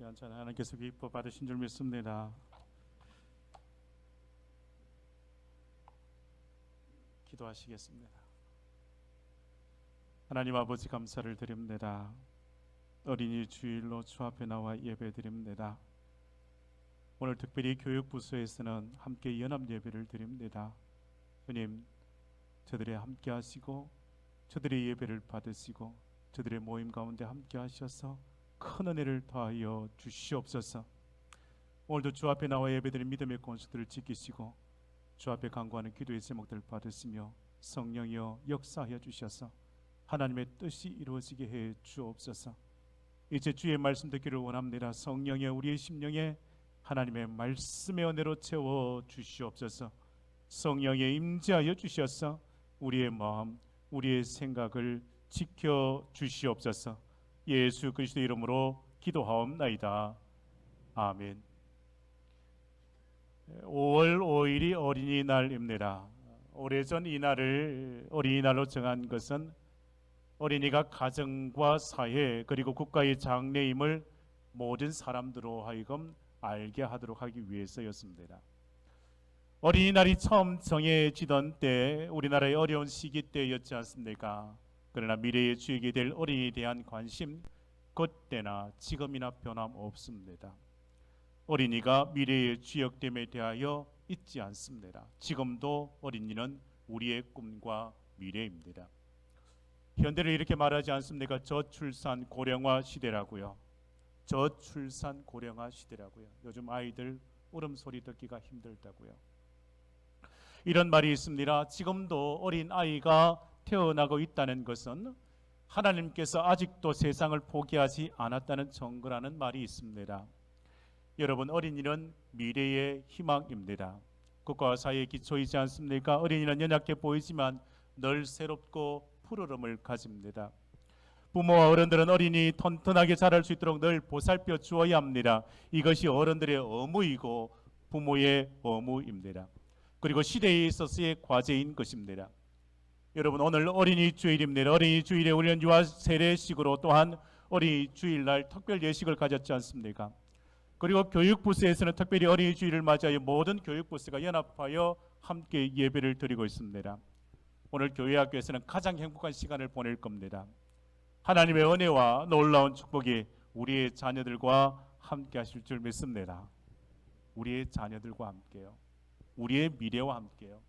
귀한 찬양 하나님께서 기뻐 받으신 줄 믿습니다. 기도하시겠습니다. 하나님 아버지 감사를 드립니다. 어린이 주일로 주 앞에 나와 예배 드립니다. 오늘 특별히 교육부서에서는 함께 연합 예배를 드립니다. 주님, 저들이 함께 하시고 저들의 예배를 받으시고 저들의 모임 가운데 함께 하셔서 큰 은혜를 더하여 주시옵소서. 오늘도 주 앞에 나와 예배드린 믿음의 권수들을 지키시고 주 앞에 간구하는 기도의 제목들을 받으시며 성령이여 역사하여 주셔서 하나님의 뜻이 이루어지게 해 주옵소서. 이제 주의 말씀 듣기를 원합니다. 성령이여 우리의 심령에 하나님의 말씀의 은혜로 채워 주시옵소서. 성령에 임재하여 주셔서 우리의 마음, 우리의 생각을 지켜 주시옵소서. 예수 그리스도 이름으로 기도하옵나이다. 아멘. 5월 5일이 어린이날입니다. 오래전 이날을 어린이날로 정한 것은 어린이가 가정과 사회 그리고 국가의 장래임을 모든 사람들로 하여금 알게 하도록 하기 위해서였습니다. 어린이날이 처음 정해지던 때 우리나라의 어려운 시기 때였지 않습니까? 그러나 미래의 주역이 될 어린이에 대한 관심 그때나 지금이나 변함없습니다. 어린이가 미래의 주역됨에 대하여 잊지 않습니다. 지금도 어린이는 우리의 꿈과 미래입니다. 현대를 이렇게 말하지 않습니까? 저출산 고령화 시대라고요. 저출산 고령화 시대라고요. 요즘 아이들 울음소리 듣기가 힘들다고요. 이런 말이 있습니다. 지금도 어린 아이가 태어나고 있다는 것은 하나님께서 아직도 세상을 포기하지 않았다는 증거라는 말이 있습니다. 여러분, 어린이는 미래의 희망입니다. 국가와 사회의 기초이지 않습니까? 어린이는 연약해 보이지만 늘 새롭고 푸르름을 가집니다. 부모와 어른들은 어린이 튼튼하게 자랄 수 있도록 늘 보살펴 주어야 합니다. 이것이 어른들의 의무이고 부모의 의무입니다. 그리고 시대에 있어서의 과제인 것입니다. 여러분, 오늘 어린이 주일입니다. 어린이 주일에 우리는 유아 세례식으로 또한 어린이 주일날 특별 예식을 가졌지 않습니까? 그리고 교육부서에서는 특별히 어린이 주일을 맞이하여 모든 교육부서가 연합하여 함께 예배를 드리고 있습니다. 오늘 교회학교에서는 가장 행복한 시간을 보낼 겁니다. 하나님의 은혜와 놀라운 축복이 우리의 자녀들과 함께 하실 줄 믿습니다. 우리의 자녀들과 함께요. 우리의 미래와 함께요.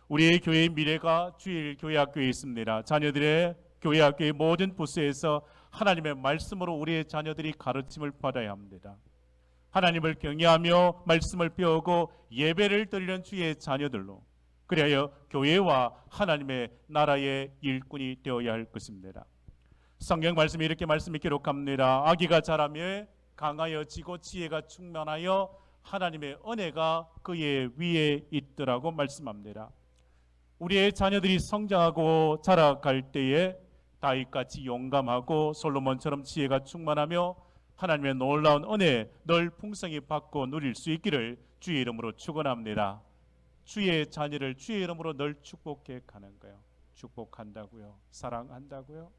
우리의 교회의 미래가 주일 교회학교에 있습니다. 자녀들의 교회학교의 모든 부서에서 하나님의 말씀으로 우리의 자녀들이 가르침을 받아야 합니다. 하나님을 경외하며 말씀을 배우고 예배를 드리는 주의 자녀들로 그리하여 교회와 하나님의 나라의 일꾼이 되어야 할 것입니다. 성경 말씀이 이렇게 말씀이 기록합니다. 아기가 자라며 강하여지고 지혜가 충만하여 하나님의 은혜가 그의 위에 있더라고 말씀합니다. 우리의 자녀들이 성장하고 자라갈 때에 다윗같이 용감하고 솔로몬처럼 지혜가 충만하며 하나님의 놀라운 은혜 늘 풍성히 받고 누릴 수 있기를 주의 이름으로 축원합니다. 주의 자녀를 주의 이름으로 늘 축복해 가는 거예요. 축복한다고요. 사랑한다고요.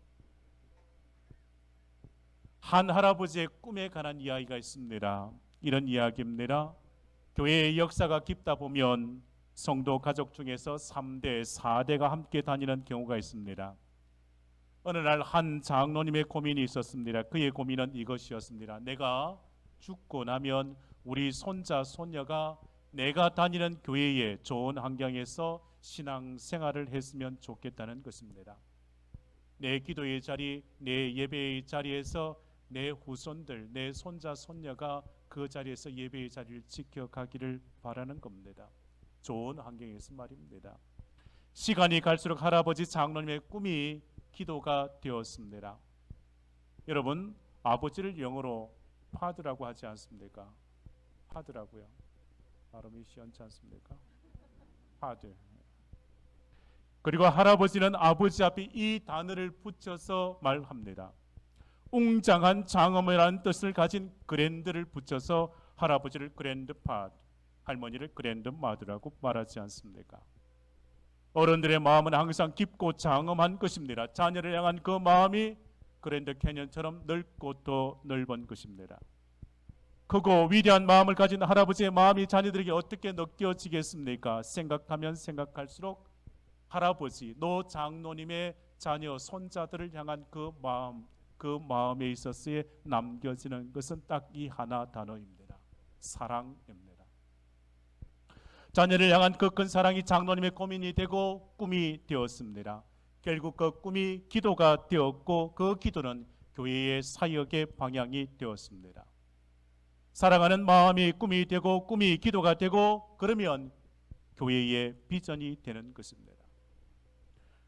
한 할아버지의 꿈에 관한 이야기가 있습니다. 이런 이야기입니다. 교회의 역사가 깊다 보면 성도 가족 중에서 3대, 4대가 함께 다니는 경우가 있습니다. 어느 날 한 장로님의 고민이 있었습니다. 그의 고민은 이것이었습니다. 내가 죽고 나면 우리 손자, 손녀가 내가 다니는 교회의 좋은 환경에서 신앙생활을 했으면 좋겠다는 것입니다. 내 기도의 자리, 내 예배의 자리에서 내 후손들, 내 손자, 손녀가 그 자리에서 예배의 자리를 지켜가기를 바라는 겁니다. 좋은 환경에서 말입니다. 시간이 갈수록 할아버지 장로님의 꿈이 기도가 되었습니다. 여러분, 아버지를 영어로 파드라고 하지 않습니까? 파드라고요. 발음이 시원치 않습니까? 파드. 그리고 할아버지는 아버지 앞에 이 단어를 붙여서 말합니다. 웅장한 장엄이라는 뜻을 가진 그랜드를 붙여서 할아버지를 그랜드파드, 할머니를 그랜드마드라고 말하지 않습니까? 어른들의 마음은 항상 깊고 장엄한 것입니다. 자녀를 향한 그 마음이 그랜드 캐년처럼 넓고 또 넓은 것입니다. 크고 위대한 마음을 가진 할아버지의 마음이 자녀들에게 어떻게 느껴지겠습니까? 생각하면 생각할수록 할아버지, 노 장로님의 자녀, 손자들을 향한 그 마음에 있어서의 남겨지는 것은 딱 이 하나 단어입니다. 사랑입니다. 자녀를 향한 그 큰 사랑이 장로님의 고민이 되고 꿈이 되었습니다. 결국 그 꿈이 기도가 되었고 그 기도는 교회의 사역의 방향이 되었습니다. 사랑하는 마음이 꿈이 되고 꿈이 기도가 되고 그러면 교회의 비전이 되는 것입니다.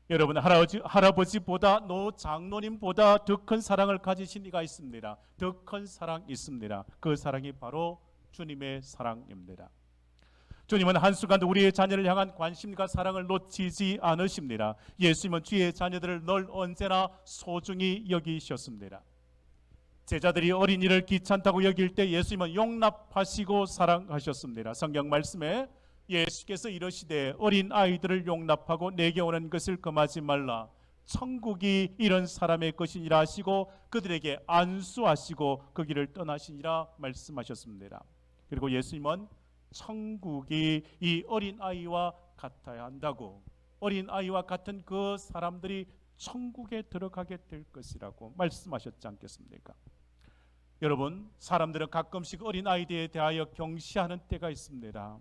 여러분, 할아버지보다 노 장로님보다 더 큰 사랑을 가지신 이가 있습니다. 더 큰 사랑이 있습니다. 그 사랑이 바로 주님의 사랑입니다. 주님은 한순간도 우리의 자녀를 향한 관심과 사랑을 놓치지 않으십니다. 예수님은 주의 자녀들을 늘 언제나 소중히 여기셨습니다. 제자들이 어린이를 귀찮다고 여길 때 예수님은 용납하시고 사랑하셨습니다. 성경 말씀에 예수께서 이러시되 어린 아이들을 용납하고 내게 오는 것을 금하지 말라. 천국이 이런 사람의 것이니라 하시고 그들에게 안수하시고 그 길을 떠나시니라 말씀하셨습니다. 그리고 예수님은 천국이 이 어린 아이와 같아야 한다고, 어린 아이와 같은 그 사람들이 천국에 들어가게 될 것이라고 말씀하셨지 않겠습니까? 여러분, 사람들은 가끔씩 어린 아이들에 대하여 경시하는 때가 있습니다.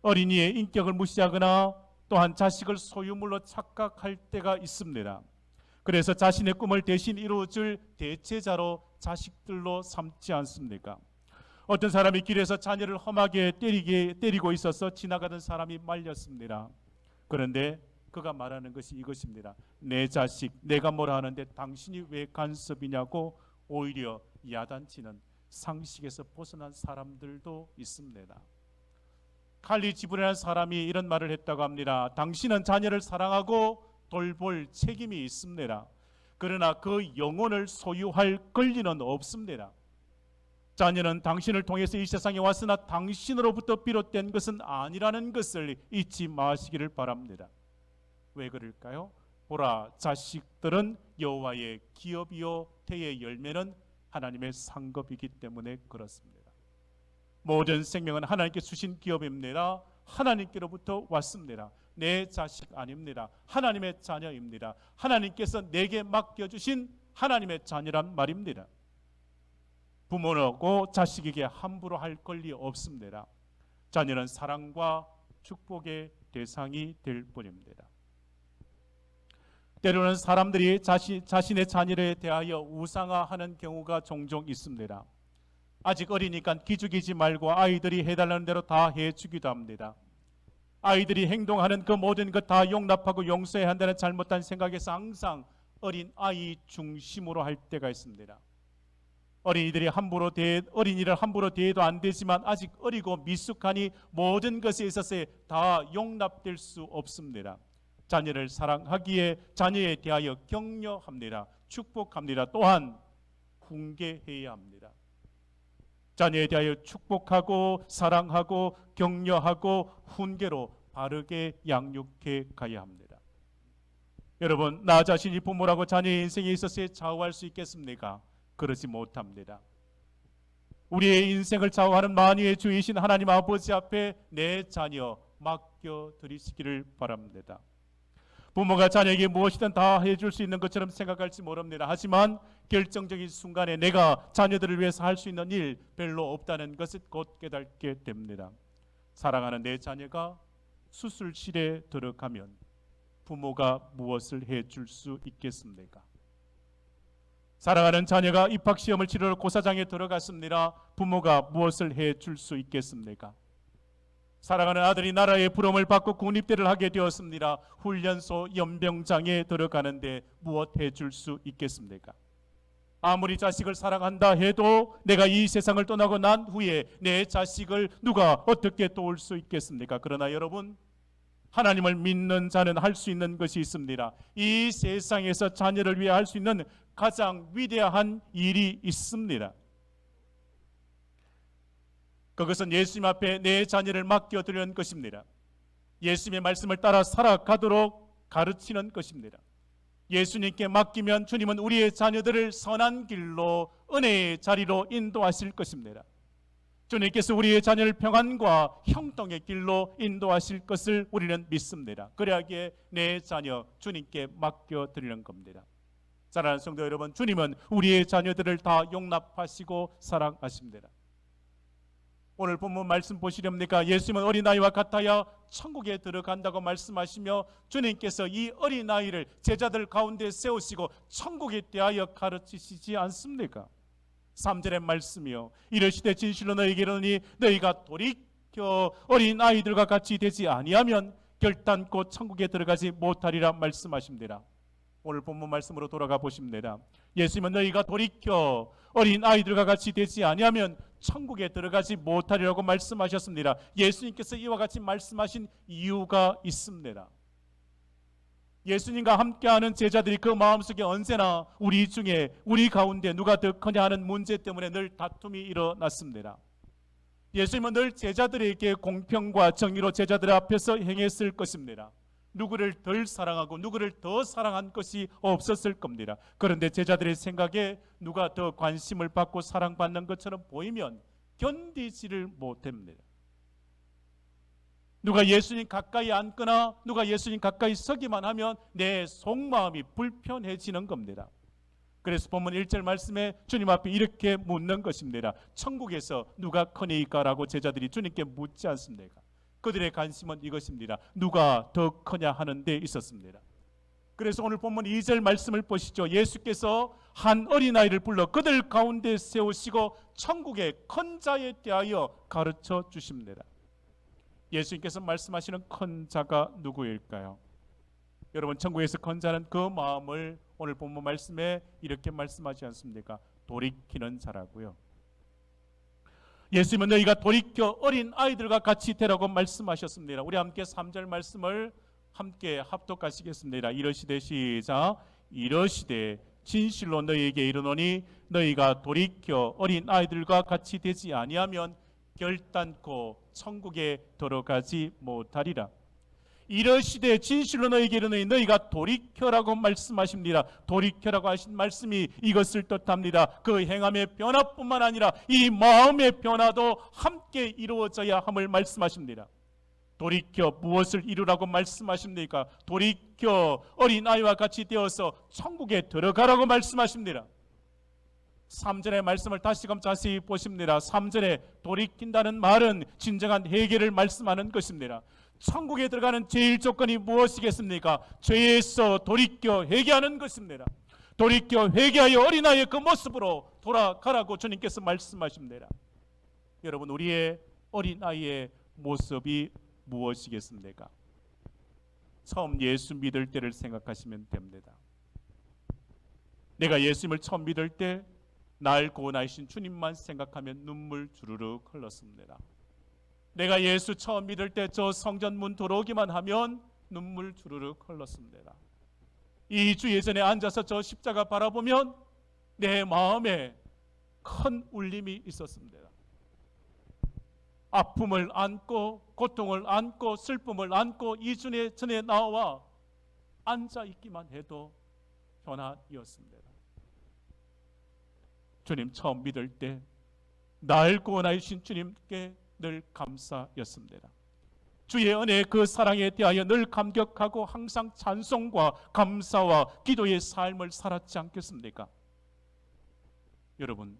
어린이의 인격을 무시하거나 또한 자식을 소유물로 착각할 때가 있습니다. 그래서 자신의 꿈을 대신 이루어줄 대체자로 자식들로 삼지 않습니까? 어떤 사람이 길에서 자녀를 험하게 때리고 있어서 지나가던 사람이 말렸습니다. 그런데 그가 말하는 것이 이것입니다. 내 자식, 내가 뭐라 하는데 당신이 왜 간섭이냐고 오히려 야단치는 상식에서 벗어난 사람들도 있습니다. 칼리 지브라는 사람이 이런 말을 했다고 합니다. 당신은 자녀를 사랑하고 돌볼 책임이 있습니다. 그러나 그 영혼을 소유할 권리는 없습니다. 자녀는 당신을 통해서 이 세상에 왔으나 당신으로부터 비롯된 것은 아니라는 것을 잊지 마시기를 바랍니다. 왜 그럴까요? 보라, 자식들은 여호와의 기업이요 태의 열매는 하나님의 상급이기 때문에 그렇습니다. 모든 생명은 하나님께 주신 기업입니다. 하나님께로부터 왔습니다. 내 자식 아닙니다. 하나님의 자녀입니다. 하나님께서 내게 맡겨주신 하나님의 자녀란 말입니다. 부모라고 자식에게 함부로 할 권리 없습니다. 자녀는 사랑과 축복의 대상이 될 뿐입니다. 때로는 사람들이 자신의 자녀에 대하여 우상화하는 경우가 종종 있습니다. 아직 어리니까 기죽이지 말고 아이들이 해달라는 대로 다 해주기도 합니다. 아이들이 행동하는 그 모든 것 다 용납하고 용서해야 한다는 잘못된 생각에서 항상 어린 아이 중심으로 할 때가 있습니다. 어린이를 함부로 대해도 안 되지만 아직 어리고 미숙하니 모든 것에 있어서 다 용납될 수 없습니다. 자녀를 사랑하기에 자녀에 대하여 격려합니다. 축복합니다. 또한 훈계해야 합니다. 자녀에 대하여 축복하고 사랑하고 격려하고 훈계로 바르게 양육해 가야 합니다. 여러분, 나 자신이 부모라고 자녀의 인생에 있어서 좌우할 수 있겠습니까? 그러지 못합니다. 우리의 인생을 좌우하는 만유의 주이신 하나님 아버지 앞에 내 자녀 맡겨드리시기를 바랍니다. 부모가 자녀에게 무엇이든 다 해줄 수 있는 것처럼 생각할지 모릅니다. 하지만 결정적인 순간에 내가 자녀들을 위해서 할 수 있는 일 별로 없다는 것을 곧 깨닫게 됩니다. 사랑하는 내 자녀가 수술실에 들어가면 부모가 무엇을 해줄 수 있겠습니까? 사랑하는 자녀가 입학시험을 치르러 고사장에 들어갔습니다. 부모가 무엇을 해줄 수 있겠습니까? 사랑하는 아들이 나라의 부름을 받고 군입대를 하게 되었습니다. 훈련소 연병장에 들어가는데 무엇 해줄 수 있겠습니까? 아무리 자식을 사랑한다 해도 내가 이 세상을 떠나고 난 후에 내 자식을 누가 어떻게 도울 수 있겠습니까? 그러나 여러분, 하나님을 믿는 자는 할 수 있는 것이 있습니다. 이 세상에서 자녀를 위해 할 수 있는 가장 위대한 일이 있습니다. 그것은 예수님 앞에 내 자녀를 맡겨드리는 것입니다. 예수님의 말씀을 따라 살아가도록 가르치는 것입니다. 예수님께 맡기면 주님은 우리의 자녀들을 선한 길로, 은혜의 자리로 인도하실 것입니다. 주님께서 우리의 자녀를 평안과 형통의 길로 인도하실 것을 우리는 믿습니다. 그러하기에 내 자녀 주님께 맡겨드리는 겁니다. 사랑하는 성도 여러분, 주님은 우리의 자녀들을 다 용납하시고 사랑하십니다. 오늘 본문 말씀 보시렵니까? 예수님은 어린아이와 같아야 천국에 들어간다고 말씀하시며 주님께서 이 어린아이를 제자들 가운데 세우시고 천국에 대하여 가르치시지 않습니까? 3절의 말씀이요, 이르시되 진실로 너희에게 이르노니 너희가 돌이켜 어린아이들과 같이 되지 아니하면 결단코 천국에 들어가지 못하리라 말씀하십니다. 오늘 본문 말씀으로 돌아가 보십니다. 예수님은 너희가 돌이켜 어린아이들과 같이 되지 아니하면 천국에 들어가지 못하리라고 말씀하셨습니다. 예수님께서 이와 같이 말씀하신 이유가 있습니다. 예수님과 함께하는 제자들이 그 마음속에 언제나 우리 중에, 우리 가운데 누가 더 크냐 하는 문제 때문에 늘 다툼이 일어났습니다. 예수님은 늘 제자들에게 공평과 정의로 제자들 앞에서 행했을 것입니다. 누구를 덜 사랑하고 누구를 더 사랑한 것이 없었을 겁니다. 그런데 제자들의 생각에 누가 더 관심을 받고 사랑받는 것처럼 보이면 견디지를 못합니다. 누가 예수님 가까이 앉거나 누가 예수님 가까이 서기만 하면 내 속마음이 불편해지는 겁니다. 그래서 본문 1절 말씀에 주님 앞에 이렇게 묻는 것입니다. 천국에서 누가 크니까? 라고 제자들이 주님께 묻지 않습니까? 그들의 관심은 이것입니다. 누가 더 크냐 하는 데 있었습니다. 그래서 오늘 본문 2절 말씀을 보시죠. 예수께서 한 어린아이를 불러 그들 가운데 세우시고 천국의 큰 자에 대하여 가르쳐 주십니다. 예수님께서 말씀하시는 큰 자가 누구일까요? 여러분, 천국에서 큰 자는 그 마음을 오늘 본문 말씀에 이렇게 말씀하지 않습니까? 돌이키는 자라고요. 예수님은 너희가 돌이켜 어린 아이들과 같이 되라고 말씀하셨습니다. 우리 함께 3절 말씀을 함께 합독하시겠습니다. 이러시되, 시작. 이러시되 진실로 너희에게 이르노니 너희가 돌이켜 어린 아이들과 같이 되지 아니하면 결단코 천국에 들어가지 못하리라. 이러시되 진실로 너희에게 이르노니 너희가 돌이켜라고 말씀하십니다. 돌이켜라고 하신 말씀이 이것을 뜻합니다. 그 행함의 변화뿐만 아니라 이 마음의 변화도 함께 이루어져야 함을 말씀하십니다. 돌이켜 무엇을 이루라고 말씀하십니까? 돌이켜 어린아이와 같이 되어서 천국에 들어가라고 말씀하십니다. 3절의 말씀을 다시금 자세히 보십니다. 3절에 돌이킨다는 말은 진정한 회개를 말씀하는 것입니다. 천국에 들어가는 제일 조건이 무엇이겠습니까? 죄에서 돌이켜 회개하는 것입니다. 돌이켜 회개하여 어린아이의 그 모습으로 돌아가라고 주님께서 말씀하십니다. 여러분, 우리의 어린아이의 모습이 무엇이겠습니까? 처음 예수 믿을 때를 생각하시면 됩니다. 내가 예수님을 처음 믿을 때 날 구원하신 주님만 생각하면 눈물 주르륵 흘렀습니다. 내가 예수 처음 믿을 때 저 성전 문 들어오기만 하면 눈물 주르륵 흘렀습니다. 2주 예전에 앉아서 저 십자가 바라보면 내 마음에 큰 울림이 있었습니다. 아픔을 안고 고통을 안고 슬픔을 안고 2주 전에 나와 앉아있기만 해도 변화이었습니다. 주님 처음 믿을 때 날 구원하신 주님께 늘 감사였습니다. 주의 은혜 그 사랑에 대하여 늘 감격하고 항상 찬송과 감사와 기도의 삶을 살았지 않겠습니까? 여러분,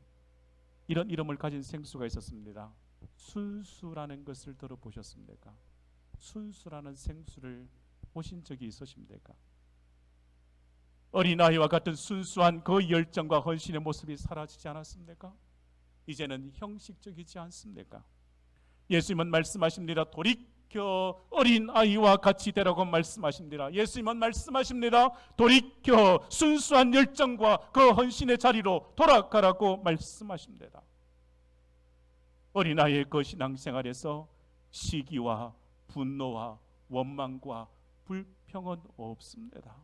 이런 이름을 가진 생수가 있었습니다. 순수라는 것을 들어보셨습니까? 순수라는 생수를 보신 적이 있으십니까? 어린아이와 같은 순수한 그 열정과 헌신의 모습이 사라지지 않았습니까? 이제는 형식적이지 않습니까? 예수님은 말씀하십니다. 돌이켜 어린아이와 같이 되라고 말씀하십니다. 예수님은 말씀하십니다. 돌이켜 순수한 열정과 그 헌신의 자리로 돌아가라고 말씀하십니다. 어린아이의 그 신앙생활에서 시기와 분노와 원망과 불평은 없습니다.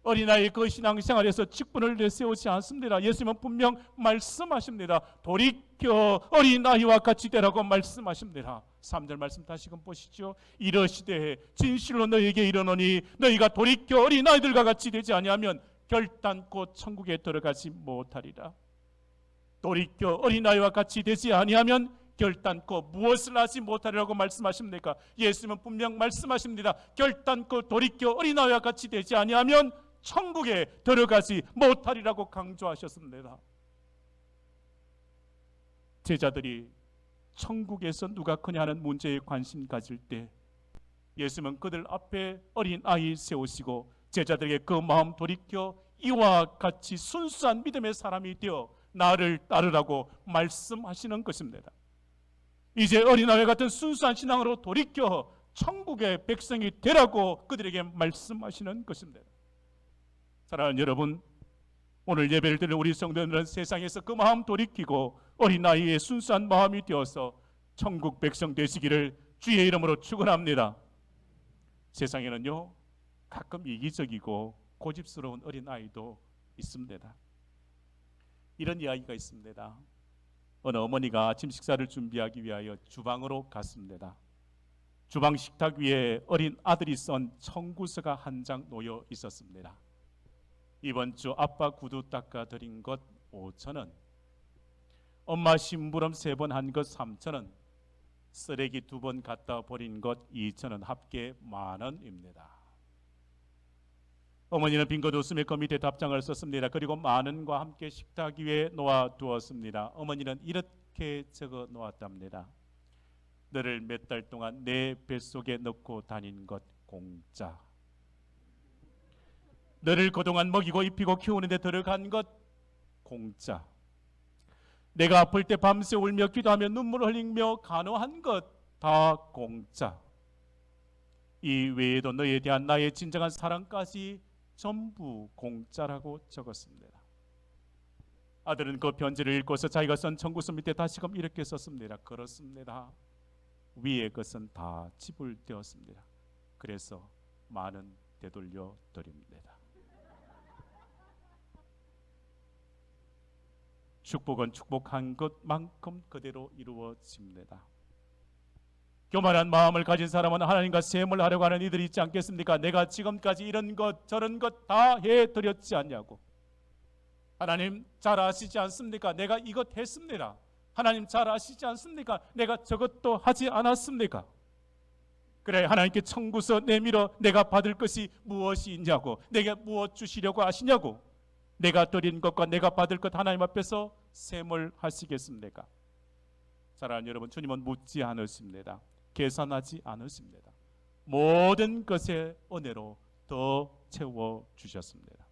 어린아이의 그 신앙생활에서 직분을 내세우지 않습니다. 예수님은 분명 말씀하십니다. 돌이켜 어린아이와 같이 되라고 말씀하십니다. 3절 말씀 다시금 보시죠. 이러시되 진실로 너희에게 이르노니 너희가 돌이켜 어린아이들과 같이 되지 아니하면 결단코 천국에 들어가지 못하리라. 돌이켜 어린아이와 같이 되지 아니하면 결단코 무엇을 하지 못하리라고 말씀하십니까? 예수님은 분명 말씀하십니다. 결단코 돌이켜 어린아이와 같이 되지 아니하면 천국에 들어가지 못하리라고 강조하셨습니다. 제자들이 천국에서 누가 크냐는 문제에 관심 가질 때 예수님은 그들 앞에 어린아이 세우시고 제자들에게 그 마음 돌이켜 이와 같이 순수한 믿음의 사람이 되어 나를 따르라고 말씀하시는 것입니다. 이제 어린아이 같은 순수한 신앙으로 돌이켜 천국의 백성이 되라고 그들에게 말씀하시는 것입니다. 사랑하는 여러분, 오늘 예배를 드리는 우리 성도들은 세상에서 그 마음 돌이키고 어린아이의 순수한 마음이 되어서 천국 백성 되시기를 주의 이름으로 축원합니다. 세상에는요, 가끔 이기적이고 고집스러운 어린아이도 있습니다. 이런 이야기가 있습니다. 어느 어머니가 아침 식사를 준비하기 위하여 주방으로 갔습니다. 주방 식탁 위에 어린 아들이 쓴 청구서가 한 장 놓여 있었습니다. 이번 주 아빠 구두 닦아 드린 것 5,000원, 엄마 심부름 3번 한 것 3,000원, 쓰레기 2번 갖다 버린 것 2,000원, 합계 10,000원입니다. 어머니는 빈것 웃음의 그 밑에 답장을 썼습니다. 그리고 10,000원과 함께 식탁 위에 놓아 두었습니다. 어머니는 이렇게 적어 놓았답니다. 너를 몇 달 동안 내 뱃속에 넣고 다닌 것 공짜. 너를 그동안 먹이고 입히고 키우는데 들어간 것 공짜. 내가 아플 때 밤새 울며 기도하며 눈물 흘리며 간호한 것 다 공짜. 이 외에도 너에 대한 나의 진정한 사랑까지 전부 공짜라고 적었습니다. 아들은 그 편지를 읽고서 자기가 쓴 청구서 밑에 다시금 이렇게 썼습니다. 그렇습니다. 위의 것은 다 지불되었습니다. 그래서 10,000원 되돌려 드립니다. 축복은 축복한 것만큼 그대로 이루어집니다. 교만한 마음을 가진 사람은 하나님과 셈을 하려고 하는 이들이 있지 않겠습니까? 내가 지금까지 이런 것 저런 것 다 해드렸지 않냐고. 하나님 잘 아시지 않습니까? 내가 이것 했습니다. 하나님 잘 아시지 않습니까? 내가 저것도 하지 않았습니까? 그래, 하나님께 청구서 내밀어 내가 받을 것이 무엇이 있냐고, 내게 무엇 주시려고 하시냐고. 내가 드린 것과 내가 받을 것 하나님 앞에서 셈을 하시겠습니까? 사랑하는 여러분, 주님은 묻지 않으십니다. 계산하지 않으십니다. 모든 것의 은혜로 더 채워주셨습니다.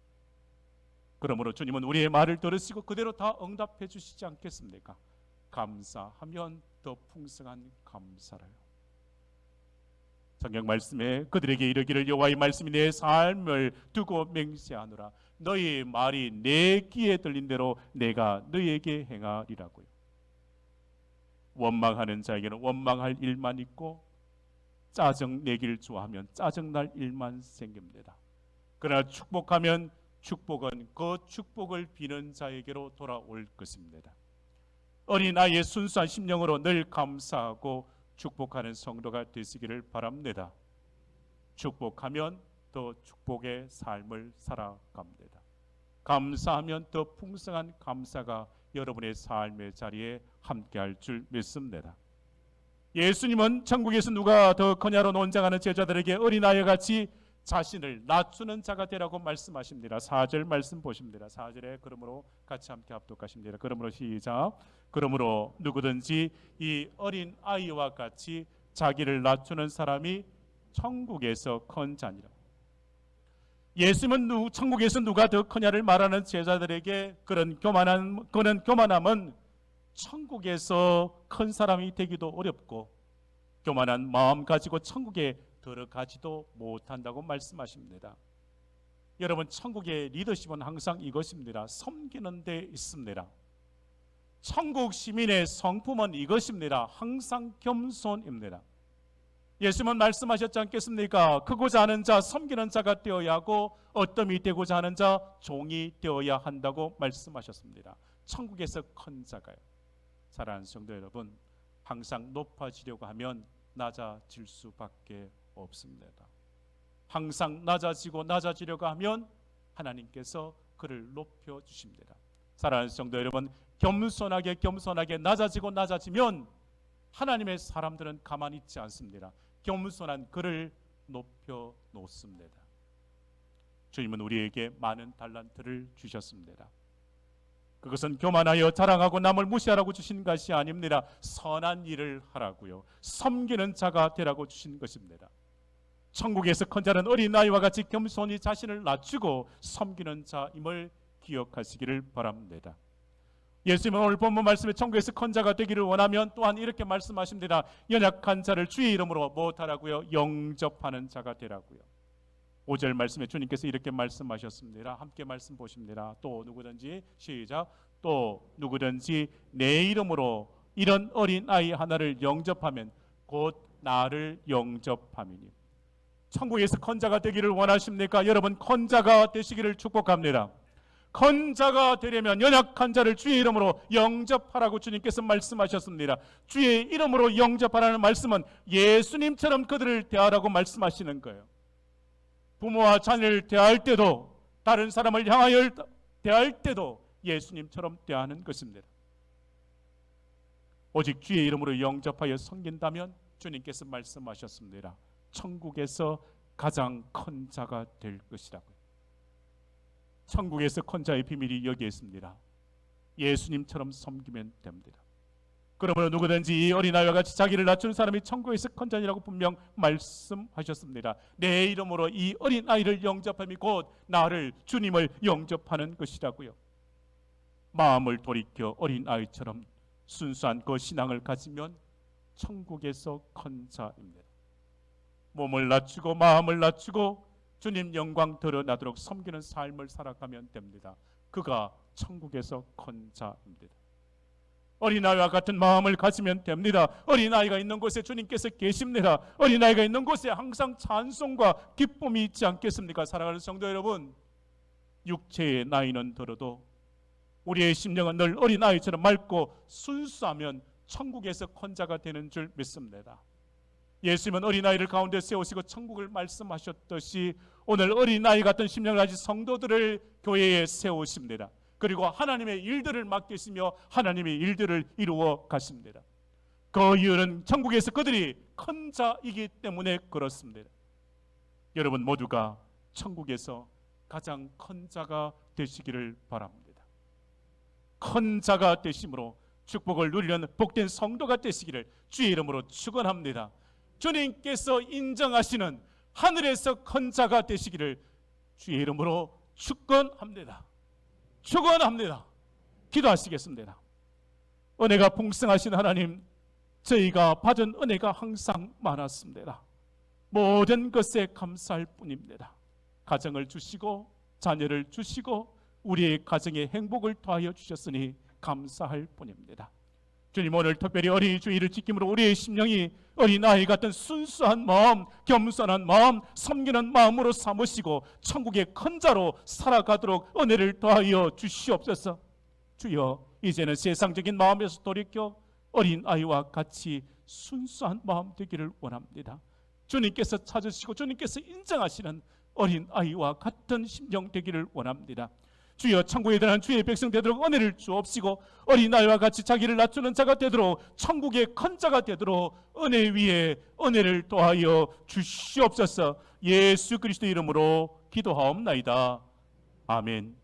그러므로 주님은 우리의 말을 들으시고 그대로 다 응답해 주시지 않겠습니까? 감사하면 더 풍성한 감사라요. 성경 말씀에 그들에게 이르기를 여호와의 말씀이 내 삶을 두고 맹세하노라. 너희 말이 내 귀에 들린 대로 내가 너희에게 행하리라고요. 원망하는 자에게는 원망할 일만 있고 짜증 내기를 좋아하면 짜증날 일만 생깁니다. 그러나 축복하면 축복은 그 축복을 비는 자에게로 돌아올 것입니다. 어린아이의 순수한 심령으로 늘 감사하고 축복하는 성도가 되시기를 바랍니다. 축복하면 더 축복의 삶을 살아갑니다. 감사하면 더 풍성한 감사가 여러분의 삶의 자리에 함께할 줄 믿습니다. 예수님은 천국에서 누가 더 크냐로 논쟁하는 제자들에게 어린아이와 같이 자신을 낮추는 자가 되라고 말씀하십니다. 4절 말씀 보십니다. 4절에 그러므로 같이 함께 합독하십니다. 그러므로 시작. 그러므로 누구든지 이 어린 아이와 같이 자기를 낮추는 사람이 천국에서 큰 자니라. 예수님은 천국에서 누가 더 크냐를 말하는 제자들에게 그런 교만함은 천국에서 큰 사람이 되기도 어렵고 교만한 마음 가지고 천국에 들어가지도 못한다고 말씀하십니다. 여러분, 천국의 리더십은 항상 이것입니다. 섬기는 데 있습니다. 천국 시민의 성품은 이것입니다. 항상 겸손입니다. 예수님은 말씀하셨지 않겠습니까? 크고자 하는 자, 섬기는 자가 되어야 하고 어뜸이 되고자 하는 자, 종이 되어야 한다고 말씀하셨습니다. 천국에서 큰 자가요. 사랑하는 성도 여러분, 항상 높아지려고 하면 낮아질 수밖에 없습니다. 항상 낮아지려고 하면 하나님께서 그를 높여주십니다. 사랑하는 성도 여러분, 겸손하게 낮아지면 하나님의 사람들은 가만히 있지 않습니다. 겸손한 그를 높여 놓습니다. 주님은 우리에게 많은 달란트를 주셨습니다. 그것은 교만하여 자랑하고 남을 무시하라고 주신 것이 아닙니다. 선한 일을 하라고요, 섬기는 자가 되라고 주신 것입니다. 천국에서 큰 자는 어린아이와 같이 겸손히 자신을 낮추고 섬기는 자임을 기억하시기를 바랍니다. 예수님은 오늘 본문 말씀에 천국에서 큰 자가 되기를 원하면 또한 이렇게 말씀하십니다. 연약한 자를 주의 이름으로 무엇하라고요? 영접하는 자가 되라고요. 5절 말씀에 주님께서 이렇게 말씀하셨습니다. 함께 말씀 보십니다. 또 누구든지, 시작, 또 누구든지 내 이름으로 이런 어린아이 하나를 영접하면 곧 나를 영접함이니. 천국에서 큰 자가 되기를 원하십니까? 여러분, 큰 자가 되시기를 축복합니다. 큰 자가 되려면 연약한 자를 주의 이름으로 영접하라고 주님께서 말씀하셨습니다. 주의 이름으로 영접하라는 말씀은 예수님처럼 그들을 대하라고 말씀하시는 거예요. 부모와 자녀를 대할 때도, 다른 사람을 향하여 대할 때도 예수님처럼 대하는 것입니다. 오직 주의 이름으로 영접하여 섬긴다면 주님께서 말씀하셨습니다. 천국에서 가장 큰 자가 될 것이라고요. 천국에서 큰 자의 비밀이 여기에 있습니다. 예수님처럼 섬기면 됩니다. 그러므로 누구든지 이 어린아이와 같이 자기를 낮추는 사람이 천국에서 큰 자니라고 분명 말씀하셨습니다. 내 이름으로 이 어린아이를 영접함이 곧 나를, 주님을 영접하는 것이라고요. 마음을 돌이켜 어린아이처럼 순수한 그 신앙을 가지면 천국에서 큰 자입니다. 몸을 낮추고 마음을 낮추고 주님 영광 드러나도록 섬기는 삶을 살아가면 됩니다. 그가 천국에서 큰 자입니다. 어린아이와 같은 마음을 가지면 됩니다. 어린아이가 있는 곳에 주님께서 계십니다. 어린아이가 있는 곳에 항상 찬송과 기쁨이 있지 않겠습니까? 사랑하는 성도 여러분, 육체의 나이는 들어도 우리의 심령은 늘 어린아이처럼 맑고 순수하면 천국에서 큰 자가 되는 줄 믿습니다. 예수님은 어린아이를 가운데 세우시고 천국을 말씀하셨듯이 오늘 어린아이 같은 심령을 가진 성도들을 교회에 세우십니다. 그리고 하나님의 일들을 맡기시며 하나님의 일들을 이루어 가십니다. 그 이유는 천국에서 그들이 큰 자이기 때문에 그렇습니다. 여러분 모두가 천국에서 가장 큰 자가 되시기를 바랍니다. 큰 자가 되심으로 축복을 누리는 복된 성도가 되시기를 주의 이름으로 축원합니다. 주님께서 인정하시는 하늘에서 큰 자가 되시기를 주의 이름으로 축원합니다. 축원합니다. 기도하시겠습니다. 은혜가 풍성하신 하나님, 저희가 받은 은혜가 항상 많았습니다. 모든 것에 감사할 뿐입니다. 가정을 주시고 자녀를 주시고 우리의 가정에 행복을 더하여 주셨으니 감사할 뿐입니다. 주님, 오늘 특별히 어린이 주일을 지킴으로 우리의 심령이 어린아이 같은 순수한 마음, 겸손한 마음, 섬기는 마음으로 삼으시고 천국의 큰 자로 살아가도록 은혜를 더하여 주시옵소서. 주여, 이제는 세상적인 마음에서 돌이켜 어린아이와 같이 순수한 마음 되기를 원합니다. 주님께서 찾으시고 주님께서 인정하시는 어린아이와 같은 심령 되기를 원합니다. 주여, 천국에 들어가는 주의 백성 되도록 은혜를 주옵시고 어린아이와 같이 자기를 낮추는 자가 되도록 천국의 큰 자가 되도록 은혜 위에 은혜를 더하여 주시옵소서. 예수 그리스도 이름으로 기도하옵나이다. 아멘.